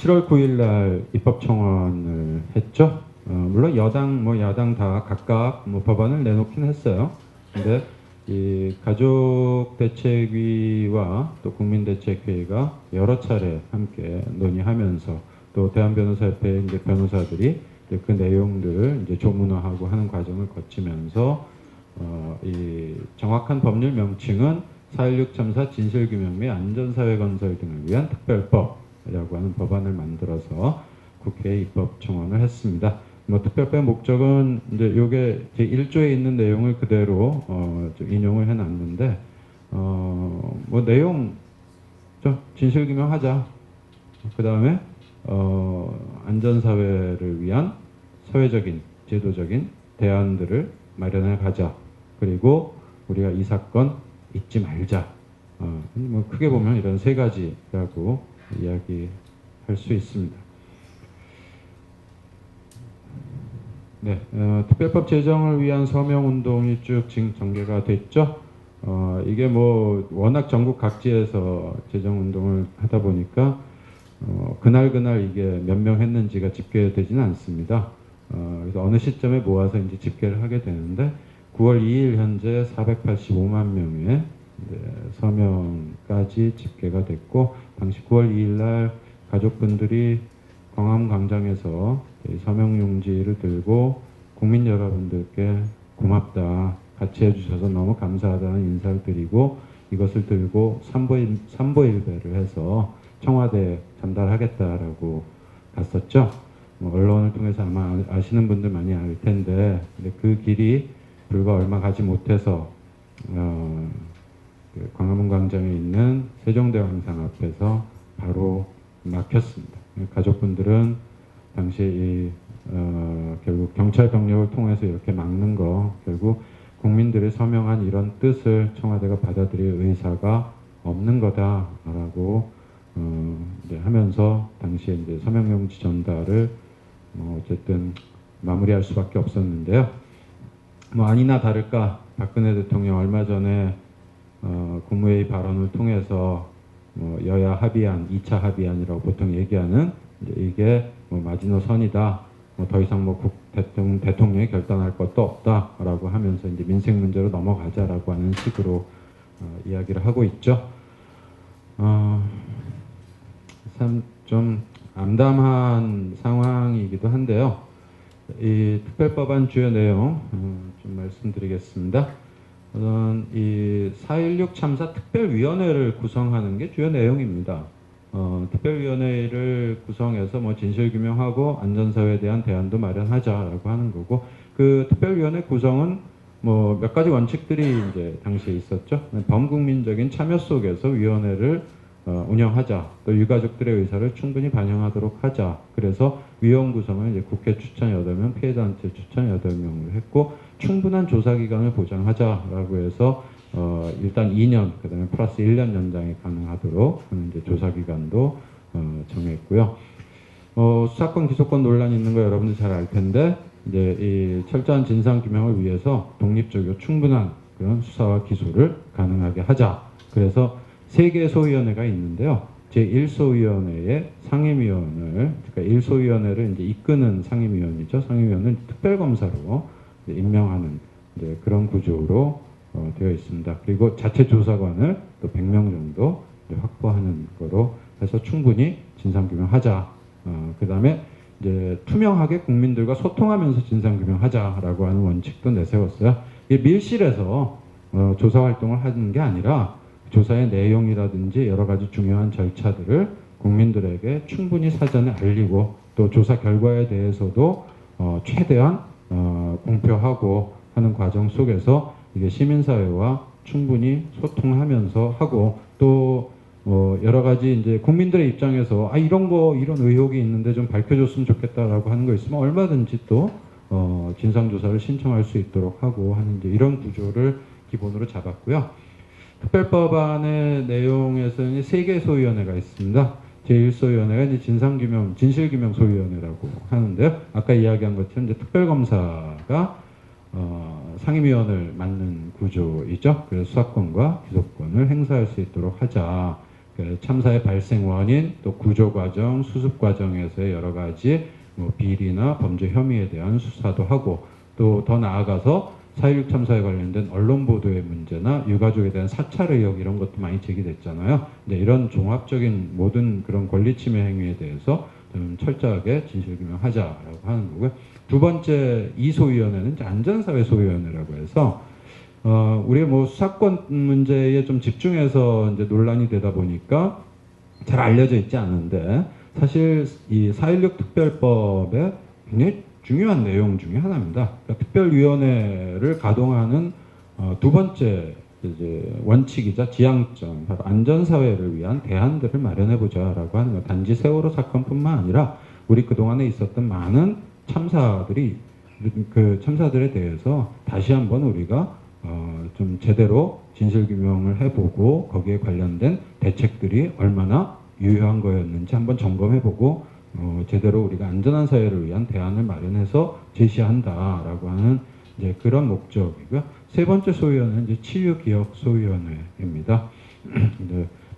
7월 9일 날 입법 청원을 했죠. 물론 여당 야당 다 각각 법안을 내놓긴 했어요. 근데 이 가족대책위와 또 국민대책회의가 여러 차례 함께 논의하면서 또 대한변호사협회 이제 변호사들이 이제 그 내용들을 이제 조문화하고 하는 과정을 거치면서 이 정확한 법률 명칭은 4.16 참사 진실규명 및 안전사회 건설 등을 위한 특별법이라고 하는 법안을 만들어서 국회에 입법 청원을 했습니다. 특별법의 목적은 이제 요게 제 1조에 있는 내용을 그대로 좀 인용을 해놨는데 내용 진실규명하자. 그 다음에 안전사회를 위한 사회적인 제도적인 대안들을 마련해 가자. 그리고 우리가 이 사건 잊지 말자. 크게 보면 이런 세 가지라고 이야기할 수 있습니다. 네, 특별법 제정을 위한 서명운동이 쭉 지금 전개가 됐죠. 이게 워낙 전국 각지에서 제정운동을 하다 보니까 그날 이게 몇 명 했는지가 집계되지는 않습니다. 그래서 어느 시점에 모아서 이제 집계를 하게 되는데 9월 2일 현재 485만 명의 서명까지 집계가 됐고, 당시 9월 2일 날 가족분들이 광화문광장에서 서명용지를 들고 국민 여러분들께 고맙다, 같이 해주셔서 너무 감사하다는 인사를 드리고 이것을 들고 삼보일배를 해서 청와대에 전달하겠다라고 갔었죠. 언론을 통해서 아마 아시는 분들 많이 알 텐데, 근데 그 길이 불과 얼마 가지 못해서 광화문광장에 있는 세종대왕상 앞에서 바로 막혔습니다. 가족분들은 당시 결국 경찰 병력을 통해서 이렇게 막는 거, 결국 국민들이 서명한 이런 뜻을 청와대가 받아들일 의사가 없는 거다라고 이제 하면서 당시에 이제 서명용지 전달을 어쨌든 마무리할 수밖에 없었는데요. 아니나 다를까 박근혜 대통령 얼마 전에 국무회의 발언을 통해서 여야 합의안, 2차 합의안이라고 보통 얘기하는 이게 마지노선이다. 더 이상 대통령이 결단할 것도 없다라고 하면서 이제 민생 문제로 넘어가자라고 하는 식으로 이야기를 하고 있죠. 참 좀 암담한 상황이기도 한데요. 이 특별법안 주요 내용 좀 말씀드리겠습니다. 우선 이 4.16 참사 특별위원회를 구성하는 게 주요 내용입니다. 특별위원회를 구성해서 진실규명하고 안전사회에 대한 대안도 마련하자라고 하는 거고, 그 특별위원회 구성은 몇 가지 원칙들이 이제 당시에 있었죠. 범국민적인 참여 속에서 위원회를 운영하자, 또 유가족들의 의사를 충분히 반영하도록 하자. 그래서 위원 구성을 이제 국회 추천 8명, 피해단체 추천 8명으로 했고, 충분한 조사기간을 보장하자라고 해서 일단 2년, 그 다음에 플러스 1년 연장이 가능하도록 하는 이제 조사기간도 정했고요. 수사권 기소권 논란이 있는 거 여러분들 잘 알 텐데, 이제 이 철저한 진상 규명을 위해서 독립적이고 충분한 그런 수사와 기소를 가능하게 하자. 그래서 3개의 소위원회가 있는데요. 제1소위원회의 상임위원을, 그러니까 1소위원회를 이제 이끄는 상임위원이죠. 상임위원은 특별검사로 임명하는 이제 그런 구조로 되어 있습니다. 그리고 자체 조사관을 또 100명 정도 확보하는 거로 해서 충분히 진상규명하자. 그 다음에 이제 투명하게 국민들과 소통하면서 진상규명하자라고 하는 원칙도 내세웠어요. 이게 밀실에서 조사 활동을 하는 게 아니라 조사의 내용이라든지 여러 가지 중요한 절차들을 국민들에게 충분히 사전에 알리고, 또 조사 결과에 대해서도 최대한 공표하고 하는 과정 속에서 이게 시민사회와 충분히 소통하면서 하고, 또 여러 가지 이제 국민들의 입장에서 이런 의혹이 있는데 좀 밝혀줬으면 좋겠다라고 하는 거 있으면 얼마든지 또 진상조사를 신청할 수 있도록 하고 하는 이제 이런 구조를 기본으로 잡았고요. 특별법안의 내용에서는 3개의 소위원회가 있습니다. 제1소위원회가 이제 진실규명 소위원회라고 하는데요. 아까 이야기한 것처럼 이제 특별검사가 상임위원을 맡는 구조이죠. 그래서 수사권과 기소권을 행사할 수 있도록 하자. 그 참사의 발생 원인, 또 구조 과정, 수습 과정에서의 여러 가지 뭐 비리나 범죄 혐의에 대한 수사도 하고, 또 더 나아가서 4.16 참사에 관련된 언론 보도의 문제나 유가족에 대한 사찰 의혹 이런 것도 많이 제기됐잖아요. 근데 이런 종합적인 모든 그런 권리 침해 행위에 대해서 좀 철저하게 진실 규명하자라고 하는 거고요. 두 번째 이 소위원회는 안전사회 소위원회라고 해서 우리 뭐 수사권 문제에 좀 집중해서 이제 논란이 되다 보니까 잘 알려져 있지 않은데, 사실 이 4.16 특별법의 굉장히 중요한 내용 중에 하나입니다. 그러니까 특별위원회를 가동하는 두 번째 이제 원칙이자 지향점, 바로 안전사회를 위한 대안들을 마련해보자라고 하는 것. 단지 세월호 사건뿐만 아니라 우리 그동안에 있었던 많은 참사들이, 그 참사들에 대해서 다시 한번 우리가 좀 제대로 진실규명을 해보고 거기에 관련된 대책들이 얼마나 유효한 거였는지 한번 점검해보고 제대로 우리가 안전한 사회를 위한 대안을 마련해서 제시한다라고 하는 이제 그런 목적이고요. 세 번째 소위원회는 이제 치유기억 소위원회입니다.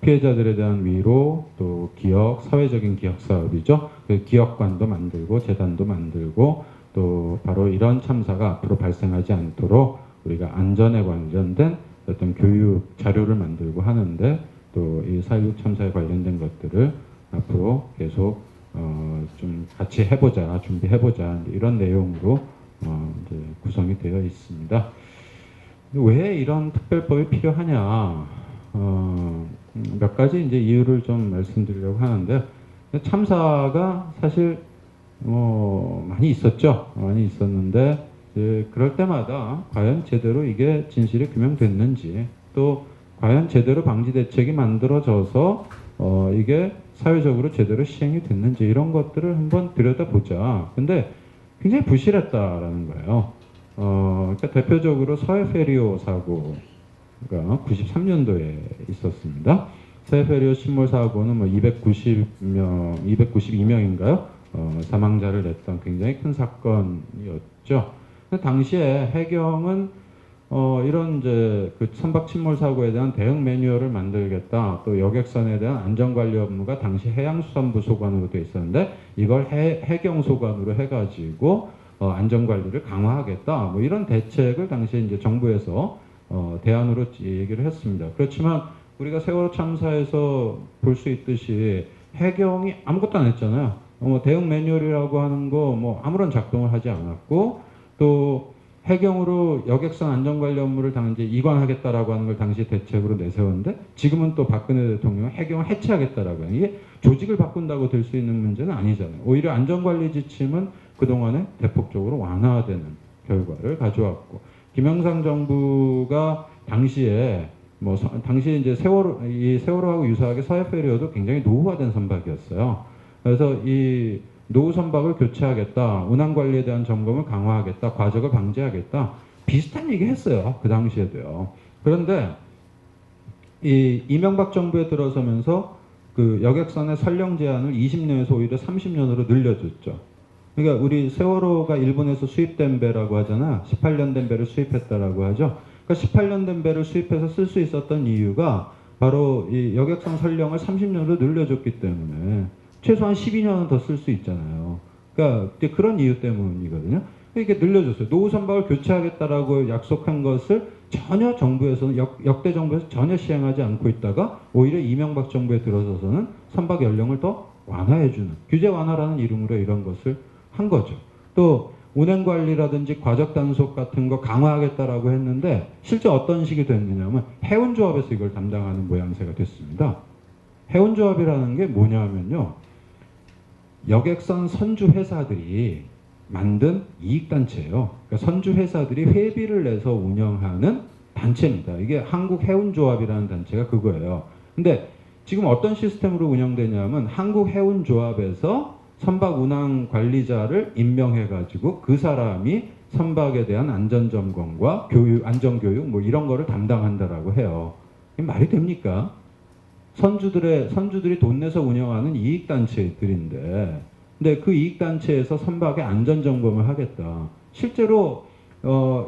피해자들에 대한 위로, 또 기억, 사회적인 기억 사업이죠. 그 기억관도 만들고 재단도 만들고, 또 바로 이런 참사가 앞으로 발생하지 않도록 우리가 안전에 관련된 어떤 교육 자료를 만들고 하는데, 또 이 4.16 참사에 관련된 것들을 앞으로 계속 좀 같이 해보자, 준비해보자, 이런 내용으로 이제 구성이 되어 있습니다. 왜 이런 특별법이 필요하냐? 몇 가지 이제 이유를 좀 말씀드리려고 하는데, 참사가 사실 많이 있었죠. 많이 있었는데, 그럴 때마다 과연 제대로 이게 진실이 규명됐는지, 또 과연 제대로 방지 대책이 만들어져서 이게 사회적으로 제대로 시행이 됐는지, 이런 것들을 한번 들여다보자. 근데 굉장히 부실했다라는 거예요. 그러니까 대표적으로 서해 페리오 사고가 93년도에 있었습니다. 서해 페리오 침몰 사고는 뭐 292명인가요? 사망자를 냈던 굉장히 큰 사건이었죠. 당시에 해경은 이런 이제 그 선박 침몰 사고에 대한 대응 매뉴얼을 만들겠다. 또 여객선에 대한 안전관리 업무가 당시 해양수산부 소관으로 되어 있었는데, 이걸 해경 소관으로 해가지고 안전관리를 강화하겠다. 뭐 이런 대책을 당시에 이제 정부에서 대안으로 얘기를 했습니다. 그렇지만 우리가 세월호 참사에서 볼 수 있듯이 해경이 아무것도 안 했잖아요. 대응 매뉴얼이라고 하는 거 뭐 아무런 작동을 하지 않았고, 또 해경으로 여객선 안전관리 업무를 당시 이관하겠다라고 하는 걸 당시 대책으로 내세웠는데, 지금은 또 박근혜 대통령은 해경을 해체하겠다라고 하는, 이게 조직을 바꾼다고 될 수 있는 문제는 아니잖아요. 오히려 안전관리 지침은 그동안에 대폭적으로 완화되는 결과를 가져왔고, 김영삼 정부가 당시에 당시에 이제 세월호하고 유사하게 서해 페리오도 굉장히 노후화된 선박이었어요. 그래서 이 노후 선박을 교체하겠다, 운항 관리에 대한 점검을 강화하겠다, 과적을 방지하겠다, 비슷한 얘기 했어요. 그 당시에도요. 그런데 이 이명박 정부에 들어서면서 그 여객선의 선령 제한을 20년에서 오히려 30년으로 늘려줬죠. 그러니까 우리 세월호가 일본에서 수입된 배라고 하잖아. 18년 된 배를 수입했다라고 하죠. 그러니까 18년 된 배를 수입해서 쓸 수 있었던 이유가 바로 이 여객선 선령을 30년으로 늘려줬기 때문에 최소한 12년은 더 쓸 수 있잖아요. 그러니까 그런 이유 때문이거든요. 이렇게 늘려줬어요. 노후 선박을 교체하겠다라고 약속한 것을 전혀 정부에서는 역대 정부에서 전혀 시행하지 않고 있다가 오히려 이명박 정부에 들어서서는 선박 연령을 더 완화해주는, 규제 완화라는 이름으로 이런 것을 한 거죠. 또 운행 관리라든지 과적 단속 같은 거 강화하겠다라고 했는데, 실제 어떤 식이 됐느냐면 해운조합에서 이걸 담당하는 모양새가 됐습니다. 해운조합이라는 게 뭐냐면요, 여객선 선주 회사들이 만든 이익단체예요. 그러니까 선주 회사들이 회비를 내서 운영하는 단체입니다. 이게 한국해운조합이라는 단체가 그거예요. 근데 지금 어떤 시스템으로 운영되냐면, 한국해운조합에서 선박 운항 관리자를 임명해가지고 그 사람이 선박에 대한 안전점검과 교육, 안전교육 뭐 이런 거를 담당한다라고 해요. 이게 말이 됩니까? 선주들이 돈 내서 운영하는 이익단체들인데, 근데 그 이익단체에서 선박의 안전점검을 하겠다. 실제로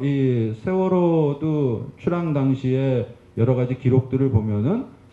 이 세월호도 출항 당시에 여러 가지 기록들을 보면은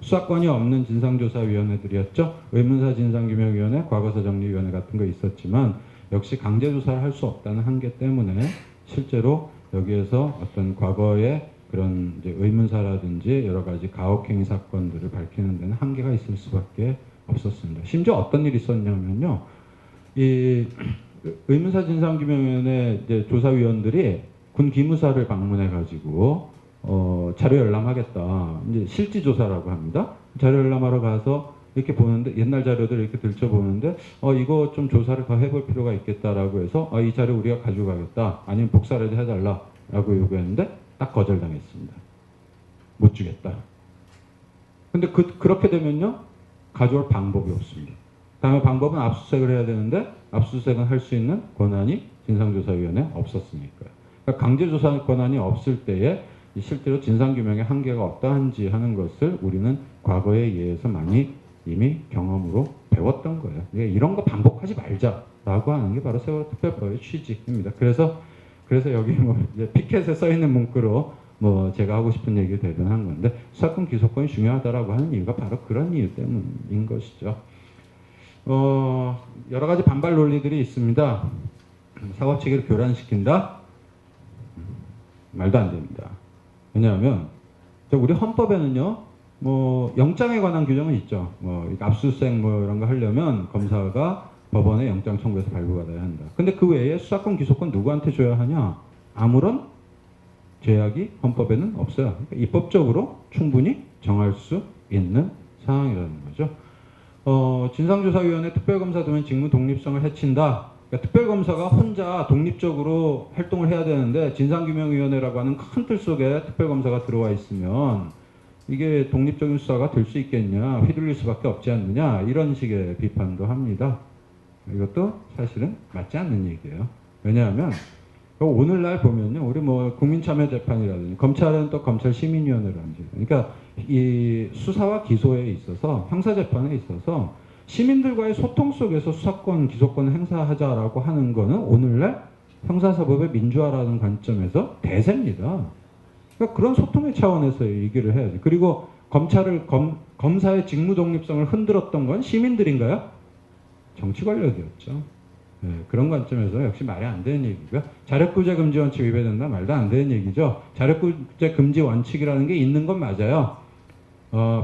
수사권이 없는 진상조사위원회들이었죠. 의문사 진상규명위원회, 과거사정리위원회 같은 거 있었지만 역시 강제조사를 할 수 없다는 한계 때문에 실제로 여기에서 어떤 과거의 그런 이제 의문사라든지 여러 가지 가혹행위 사건들을 밝히는 데는 한계가 있을 수밖에 없었습니다. 심지어 어떤 일이 있었냐면요. 이 의문사 진상규명위원회 이제 조사위원들이 군 기무사를 방문해 가지고 자료 열람하겠다. 이제 실지 조사라고 합니다. 자료 열람하러 가서 이렇게 보는데 옛날 자료들 이렇게 들춰보는데 이거 좀 조사를 더 해볼 필요가 있겠다라고 해서 이 자료 우리가 가져가겠다. 아니면 복사라도 해달라라고 요구했는데 딱 거절당했습니다. 못 주겠다. 근데 그렇게 되면요 가져올 방법이 없습니다. 다음에 방법은 압수수색을 해야 되는데 압수수색은 할 수 있는 권한이 진상조사위원회에 없었으니까요. 그러니까 강제조사 권한이 없을 때에 실제로 진상규명의 한계가 어떠한지 하는 것을 우리는 과거에 의해서 많이 이미 경험으로 배웠던 거예요. 이런 거 반복하지 말자라고 하는 게 바로 세월호 특별법의 취지입니다. 그래서 여기 뭐 이제 피켓에 써 있는 문구로 뭐 제가 하고 싶은 얘기를 대변한 건데 수사권 기소권이 중요하다라고 하는 이유가 바로 그런 이유 때문인 것이죠. 여러 가지 반발 논리들이 있습니다. 사법체계를 교란시킨다? 말도 안 됩니다. 왜냐하면 우리 헌법에는요, 뭐 영장에 관한 규정은 있죠. 뭐 압수수색 뭐 이런 거 하려면 검사가 법원에 영장 청구해서 발부받아야 한다. 근데 그 외에 수사권, 기소권 누구한테 줘야 하냐? 아무런 제약이 헌법에는 없어요. 그러니까 입법적으로 충분히 정할 수 있는 상황이라는 거죠. 진상조사위원회 특별검사 두면 직무 독립성을 해친다. 그러니까 특별검사가 혼자 독립적으로 활동을 해야 되는데 진상규명위원회라고 하는 큰 틀 속에 특별검사가 들어와 있으면 이게 독립적인 수사가 될 수 있겠냐, 휘둘릴 수밖에 없지 않느냐, 이런 식의 비판도 합니다. 이것도 사실은 맞지 않는 얘기예요. 왜냐하면 오늘날 보면요, 우리 뭐 국민참여재판이라든지 검찰은 또 검찰시민위원회라든지, 그러니까 이 수사와 기소에 있어서 형사재판에 있어서 시민들과의 소통 속에서 수사권, 기소권을 행사하자라고 하는 거는 오늘날 형사사법의 민주화라는 관점에서 대세입니다. 그러니까 그런 소통의 차원에서 얘기를 해야지. 그리고 검사의 직무 독립성을 흔들었던 건 시민들인가요? 정치 권력이었죠. 네, 그런 관점에서 역시 말이 안 되는 얘기고요. 자력구제 금지 원칙 위배된다? 말도 안 되는 얘기죠. 자력구제 금지 원칙이라는 게 있는 건 맞아요.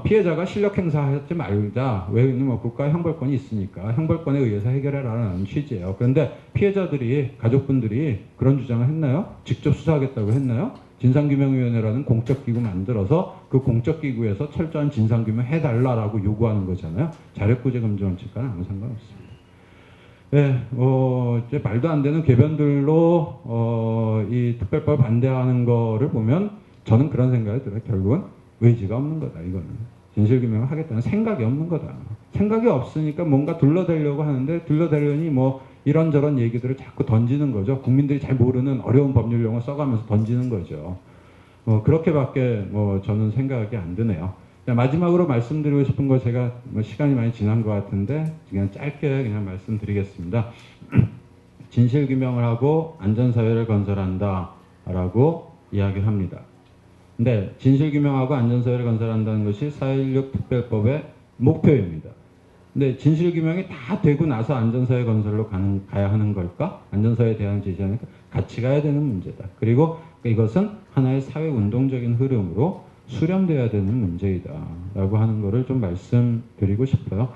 피해자가 실력 행사하지 말자. 왜? 뭐 국가 형벌권이 있으니까 형벌권에 의해서 해결해라라는 취지예요. 그런데 피해자들이, 가족분들이 그런 주장을 했나요? 직접 수사하겠다고 했나요? 진상규명위원회라는 공적기구 만들어서 그 공적기구에서 철저한 진상규명 해달라라고 요구하는 거잖아요. 자력구제 금지 원칙과는 아무 상관없습니다. 네, 이제 말도 안 되는 궤변들로 이 특별법 반대하는 거를 보면 저는 그런 생각이 들어요. 결국은 의지가 없는 거다, 이거는. 진실규명을 하겠다는 생각이 없는 거다. 생각이 없으니까 뭔가 둘러대려고 하는데 둘러대려니 뭐 이런저런 얘기들을 자꾸 던지는 거죠. 국민들이 잘 모르는 어려운 법률 용어 써가면서 던지는 거죠. 그렇게밖에 뭐 저는 생각이 안 드네요. 마지막으로 말씀드리고 싶은 거, 제가 뭐 시간이 많이 지난 것 같은데 그냥 짧게 그냥 말씀드리겠습니다. 진실규명을 하고 안전사회를 건설한다 라고 이야기를 합니다. 근데 진실규명하고 안전사회를 건설한다는 것이 4.16 특별법의 목표입니다. 근데 진실규명이 다 되고 나서 안전사회 건설로 가야 하는 걸까? 안전사회에 대한 제시하니까 같이 가야 되는 문제다. 그리고 이것은 하나의 사회운동적인 흐름으로 수렴돼야 되는 문제이다 라고 하는 거를 좀 말씀드리고 싶어요.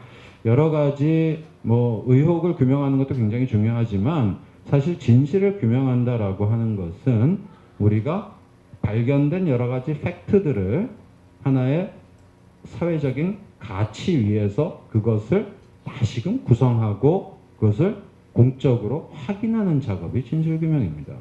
여러 가지 뭐 의혹을 규명하는 것도 굉장히 중요하지만 사실 진실을 규명한다라고 하는 것은 우리가 발견된 여러 가지 팩트들을 하나의 사회적인 가치 위에서 그것을 다시금 구성하고 그것을 공적으로 확인하는 작업이 진실규명입니다.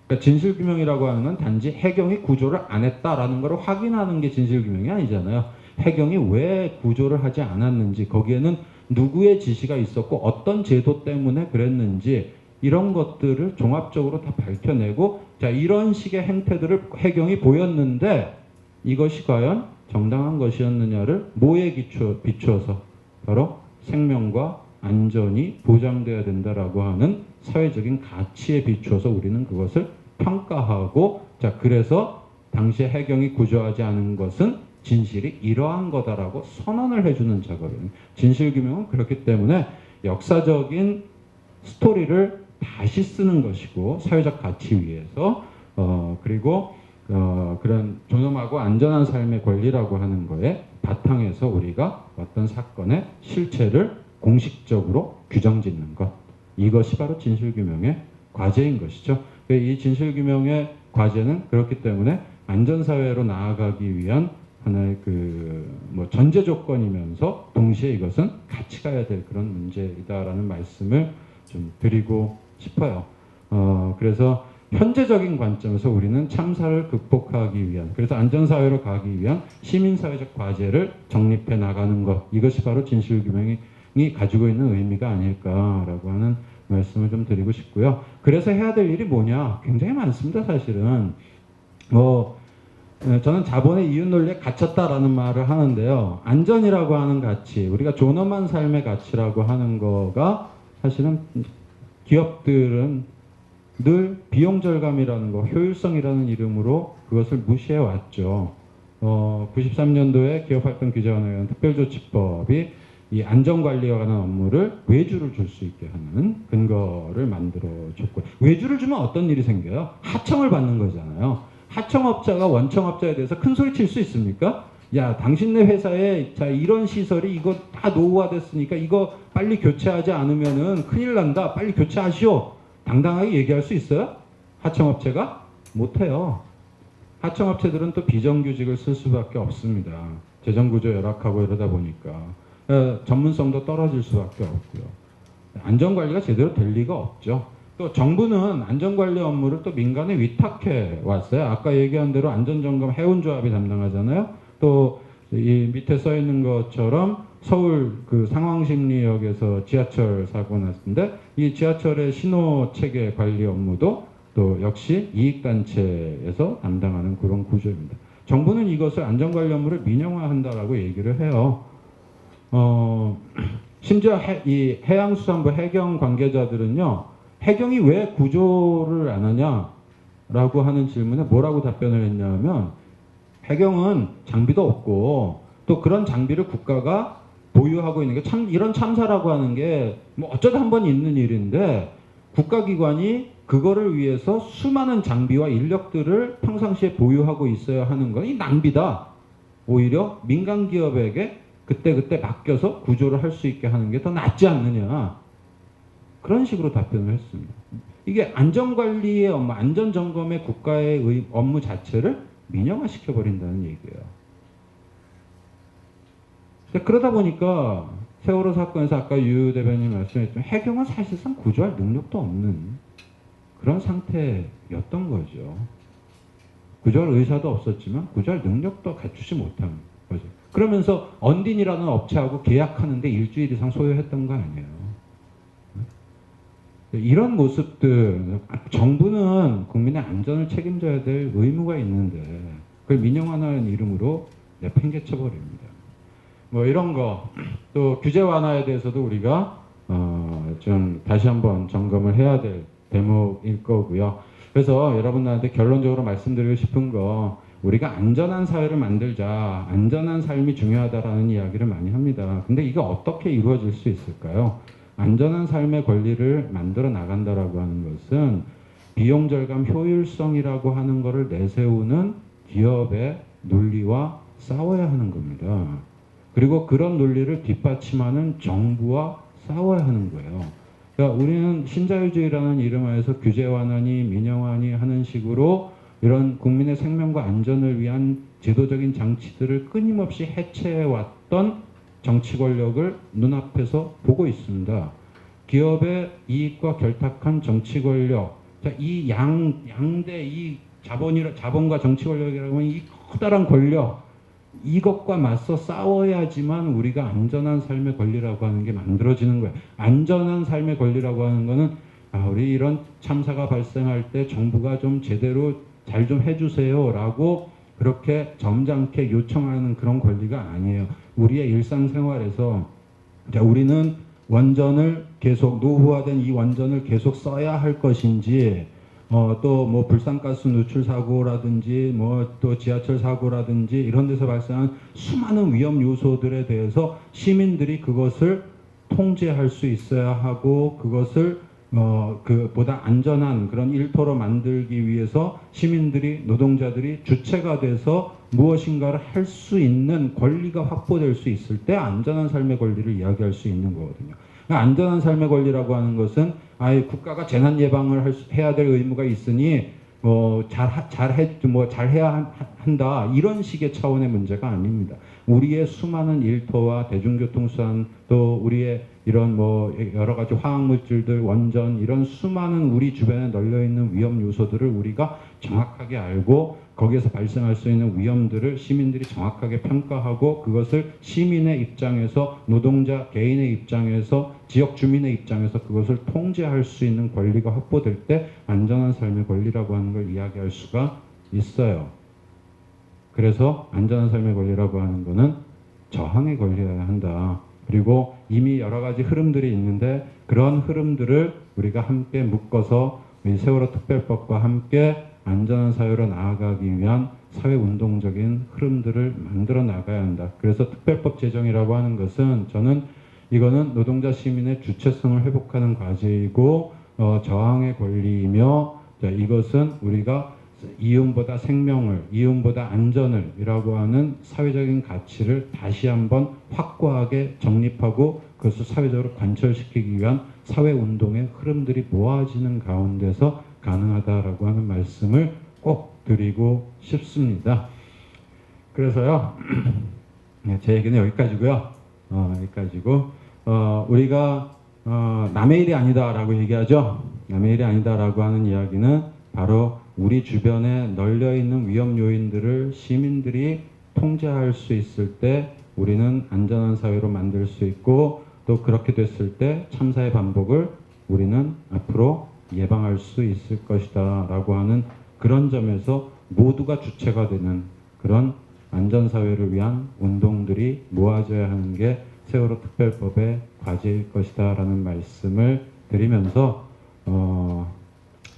그러니까 진실규명이라고 하는 건 단지 해경이 구조를 안 했다라는 걸 확인하는 게 진실규명이 아니잖아요. 해경이 왜 구조를 하지 않았는지, 거기에는 누구의 지시가 있었고 어떤 제도 때문에 그랬는지 이런 것들을 종합적으로 다 밝혀내고, 자, 이런 식의 행태들을 해경이 보였는데 이것이 과연 정당한 것이었느냐를 뭐에 비추어서 바로 생명과 안전이 보장돼야 된다라고 하는 사회적인 가치에 비추어서 우리는 그것을 평가하고, 자, 그래서 당시에 해경이 구조하지 않은 것은 진실이 이러한 거다라고 선언을 해주는 작업이에요. 진실규명은 그렇기 때문에 역사적인 스토리를 다시 쓰는 것이고 사회적 가치 위에서 그리고 그런 존엄하고 안전한 삶의 권리라고 하는 거에 바탕에서 우리가 어떤 사건의 실체를 공식적으로 규정짓는 것, 이것이 바로 진실규명의 과제인 것이죠. 이 진실규명의 과제는 그렇기 때문에 안전사회로 나아가기 위한 하나의 전제 조건이면서 동시에 이것은 같이 가야 될 그런 문제이다라는 말씀을 좀 드리고 싶어요. 그래서 현재적인 관점에서 우리는 참사를 극복하기 위한, 그래서 안전사회로 가기 위한 시민사회적 과제를 정립해 나가는 것, 이것이 바로 진실규명이 가지고 있는 의미가 아닐까라고 하는 말씀을 좀 드리고 싶고요. 그래서 해야 될 일이 뭐냐? 굉장히 많습니다, 사실은. 저는 자본의 이윤 논리에 갇혔다라는 말을 하는데요. 안전이라고 하는 가치, 우리가 존엄한 삶의 가치라고 하는 거가 사실은 기업들은 늘 비용 절감이라는 거, 효율성이라는 이름으로 그것을 무시해 왔죠. 93년도에 기업활동 규제 완화에 의한 특별조치법이 이 안전관리와 관한 업무를 외주를 줄 수 있게 하는 근거를 만들어줬고, 외주를 주면 어떤 일이 생겨요? 하청을 받는 거잖아요. 하청업자가 원청업자에 대해서 큰 소리 칠 수 있습니까? 야, 당신네 회사에 자 이런 시설이 이거 다 노후화됐으니까 이거 빨리 교체하지 않으면은 큰일 난다. 빨리 교체하시오. 당당하게 얘기할 수 있어요? 하청업체가? 못해요. 하청업체들은 또 비정규직을 쓸 수밖에 없습니다. 재정구조 열악하고 이러다 보니까 전문성도 떨어질 수밖에 없고요. 안전관리가 제대로 될 리가 없죠. 또 정부는 안전관리 업무를 또 민간에 위탁해 왔어요. 아까 얘기한 대로 안전점검 해운조합이 담당하잖아요. 또 이 밑에 써 있는 것처럼 서울 상황심리역에서 지하철 사고 났는데 이 지하철의 신호체계 관리 업무도 또 역시 이익단체에서 담당하는 그런 구조입니다. 정부는 이것을 안전관리 업무를 민영화한다라고 얘기를 해요. 심지어 이 해양수산부 해경 관계자들은요, 해경이 왜 구조를 안 하냐라고 하는 질문에 뭐라고 답변을 했냐면, 해경은 장비도 없고 또 그런 장비를 국가가 보유하고 있는 게 이런 참사라고 하는 게 뭐 어쩌다 한 번 있는 일인데 국가기관이 그거를 위해서 수많은 장비와 인력들을 평상시에 보유하고 있어야 하는 건 이 낭비다. 오히려 민간 기업에게 그때그때 맡겨서 구조를 할 수 있게 하는 게 더 낫지 않느냐. 그런 식으로 답변을 했습니다. 이게 안전관리의 업무, 안전점검의 국가의 업무 자체를 민영화시켜버린다는 얘기예요. 그러다 보니까 세월호 사건에서 아까 유 대변인 말씀했지만 해경은 사실상 구조할 능력도 없는 그런 상태였던 거죠. 구조할 의사도 없었지만 구조할 능력도 갖추지 못한 거죠. 그러면서 언딘이라는 업체하고 계약하는데 일주일 이상 소요했던 거 아니에요. 이런 모습들, 정부는 국민의 안전을 책임져야 될 의무가 있는데 그걸 민영화라는 이름으로 내팽개쳐 버립니다. 뭐 이런 거, 또 규제 완화에 대해서도 우리가 좀 다시 한번 점검을 해야 될 대목일 거고요. 그래서 여러분들한테 결론적으로 말씀드리고 싶은 거, 우리가 안전한 사회를 만들자, 안전한 삶이 중요하다라는 이야기를 많이 합니다. 근데 이게 어떻게 이루어질 수 있을까요? 안전한 삶의 권리를 만들어 나간다라고 하는 것은 비용 절감 효율성이라고 하는 것을 내세우는 기업의 논리와 싸워야 하는 겁니다. 그리고 그런 논리를 뒷받침하는 정부와 싸워야 하는 거예요. 그러니까 우리는 신자유주의라는 이름 하에서 규제 완화니 민영화니 하는 식으로 이런 국민의 생명과 안전을 위한 제도적인 장치들을 끊임없이 해체해왔던 정치 권력을 눈앞에서 보고 있습니다. 기업의 이익과 결탁한 정치 권력, 이 양대 이 자본과 정치 권력이라고 하면 이 커다란 권력, 이것과 맞서 싸워야지만 우리가 안전한 삶의 권리라고 하는 게 만들어지는 거예요. 안전한 삶의 권리라고 하는 거는 우리 이런 참사가 발생할 때 정부가 좀 제대로 잘 좀 해주세요라고 그렇게 점잖게 요청하는 그런 권리가 아니에요. 우리의 일상생활에서 우리는 원전을 계속 노후화된 이 원전을 계속 써야 할 것인지 또 뭐 불산가스 누출 사고라든지 뭐 또 지하철 사고라든지 이런 데서 발생한 수많은 위험 요소들에 대해서 시민들이 그것을 통제할 수 있어야 하고 그것을 그보다 안전한 그런 일터로 만들기 위해서 시민들이 노동자들이 주체가 돼서 무엇인가를 할 수 있는 권리가 확보될 수 있을 때 안전한 삶의 권리를 이야기할 수 있는 거거든요. 그러니까 안전한 삶의 권리라고 하는 것은 국가가 재난 예방을 해야 될 의무가 있으니 잘해야 한다 이런 식의 차원의 문제가 아닙니다. 우리의 수많은 일터와 대중교통 수단 또 우리의 이런 여러 가지 화학물질들 원전 이런 수많은 우리 주변에 널려 있는 위험 요소들을 우리가 정확하게 알고 거기에서 발생할 수 있는 위험들을 시민들이 정확하게 평가하고 그것을 시민의 입장에서 노동자 개인의 입장에서 지역 주민의 입장에서 그것을 통제할 수 있는 권리가 확보될 때 안전한 삶의 권리라고 하는 걸 이야기할 수가 있어요. 그래서 안전한 삶의 권리라고 하는 것은 저항의 권리여야 한다. 그리고 이미 여러 가지 흐름들이 있는데 그런 흐름들을 우리가 함께 묶어서 이 세월호 특별법과 함께 안전한 사회로 나아가기 위한 사회운동적인 흐름들을 만들어 나가야 한다. 그래서 특별법 제정이라고 하는 것은 저는 이거는 노동자 시민의 주체성을 회복하는 과제이고 저항의 권리이며 이것은 우리가 이윤보다 생명을, 이윤보다 안전을 이라고 하는 사회적인 가치를 다시 한번 확고하게 정립하고 그것을 사회적으로 관철시키기 위한 사회운동의 흐름들이 모아지는 가운데서 가능하다라고 하는 말씀을 꼭 드리고 싶습니다. 그래서요, 제 얘기는 여기까지고요. 여기까지고 우리가 남의 일이 아니다라고 얘기하죠. 남의 일이 아니다라고 하는 이야기는 바로 우리 주변에 널려 있는 위험 요인들을 시민들이 통제할 수 있을 때 우리는 안전한 사회로 만들 수 있고 또 그렇게 됐을 때 참사의 반복을 우리는 앞으로 예방할 수 있을 것이다 라고 하는 그런 점에서 모두가 주체가 되는 그런 안전사회를 위한 운동들이 모아져야 하는 게 세월호 특별법의 과제일 것이다 라는 말씀을 드리면서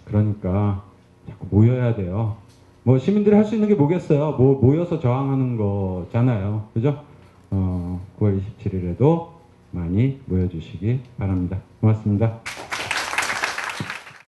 그러니까 자꾸 모여야 돼요. 시민들이 할 수 있는 게 뭐겠어요? 모여서 저항하는 거잖아요. 그죠? 9월 27일에도 많이 모여주시기 바랍니다. 고맙습니다.